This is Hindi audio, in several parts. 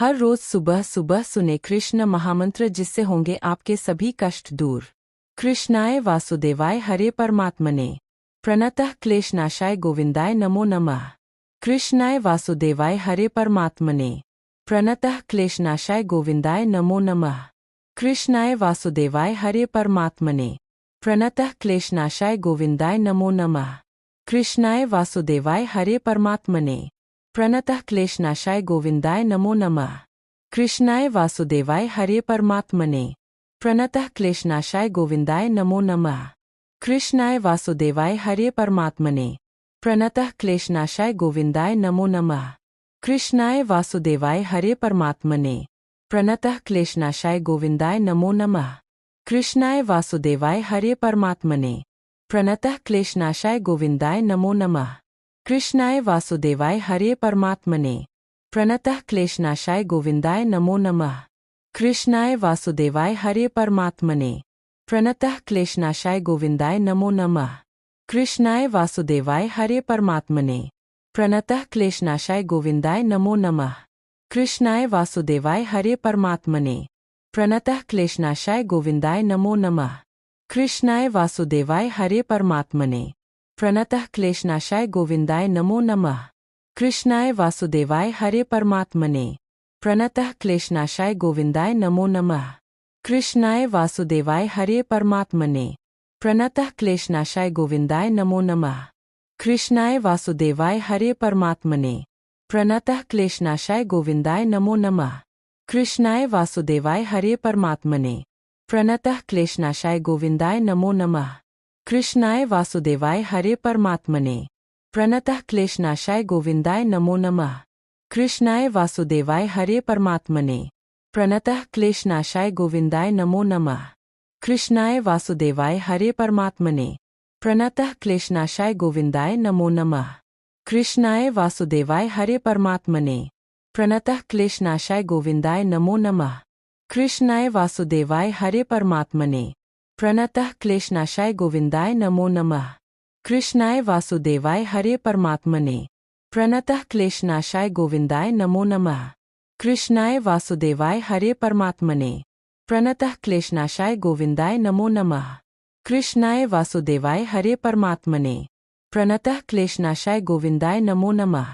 हर रोज सुबह सुबह सुने कृष्ण महामंत्र, जिससे होंगे आपके सभी कष्ट दूर। कृष्णाय वासुदेवाय हरे परमात्मने प्रणतः क्लेशनाशाय गोविंदाय नमो नमः। कृष्णाय वासुदेवाय हरे परमात्मने प्रणतः क्लेशनाशाय गोविंदाय नमो नमः। कृष्णाय वासुदेवाय हरे परमात्मने प्रणतः क्लेशनाशाय गोविंदाय नमो नमः। कृष्णाय वासुदेवाय हरे परमात्मने प्रणतः क्लेशनाशाय गोविंदाय नमो नमः। कृष्णाय वासुदेवाय हरे परमात्मने प्रणतः क्लेशनाशाय गोविंदाय नमो नमः। कृष्णाय वासुदेवाय हरे परमात्मने प्रणतः क्लेशनाशाय गोविंदाय नमो नमः। कृष्णाय वासुदेवाय हरे परमात्मने प्रणतः क्लेशनाशाय गोविंदाय नमो नमः। कृष्णाय वासुदेवाय हरे परमात्मने प्रणतः क्लेशनाशाय गोविंदाय नमो नमः। कृष्णाय वासुदेवाय हरे परमात्मने प्रणतः क्लेशनाशाय गोविंदाय नमो नमः। कृष्णाय वासुदेवाय हरे परमात्मने प्रणतः क्लेशनाशाय गोविंदाय नमो नमः। कृष्णाय वासुदेवाय हरे परमात्मने प्रणतः क्लेशनाशाय गोविंदाय नमो नमः। कृष्णाय वासुदेवाय हरे परमात्मने प्रणतः क्लेशनाशाय गोविंदाय नमो नमः। कृष्णाय वासुदेवाय हरे परमात्मने प्रणतः क्लेशनाशाय गोविंदाय नमो नमः। कृष्णाय वासुदेवाय हरे परमात्मने प्रणतः क्लेशनाशाय गोविंदाय नमो नमः। कृष्णाय वासुदेवाय हरे परमात्मने प्रणतः क्लेशनाशाय गोविंदाय नमो नमः। कृष्णाय वासुदेवाय हरे परमात्मने प्रणतः क्लेशनाशाय गोविंदाय नमो नमः। कृष्णाय वासुदेवाय हरे परमात्मने प्रणतः क्लेशनाशाय गोविंदाय नमो नमः। कृष्णाय वासुदेवाय हरे परमात्मने प्रणतः क्लेशनाशाय गोविंदाय नमो नमः। कृष्णाय वासुदेवाय हरे परमात्मने प्रणतः क्लेशनाशाय गोविंदाय नमो नमः। कृष्णाय वासुदेवाय हरे परमात्मने प्रणतः क्लेशनाशाय गोविंदाय नमो नमः। कृष्णाय वासुदेवाय हरे परमात्मने प्रणतः क्लेशनाशाय गोविंदाय नमो नमः। कृष्णाय वासुदेवाय हरे परमात्मने प्रणतः क्लेशनाशाय गोविंदाय नमो नमः। कृष्णाय वासुदेवाय हरे परमात्मने प्रणतः क्लेशनाशाय गोविंदाय नमो नमः। कृष्णाय वासुदेवाय हरे परमात्मने प्रणतः क्लेशनाशाय गोविंदाय नमो नमः। कृष्णाय वासुदेवाय हरे परमात्मने प्रणतः क्लेशनाशाय गोविंदाय नमो नमः।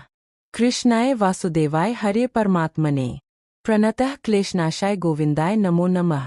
कृष्णाय वासुदेवाय हरे परमात्मने प्रणतः क्लेशनाशाय गोविंदाय नमो नमः।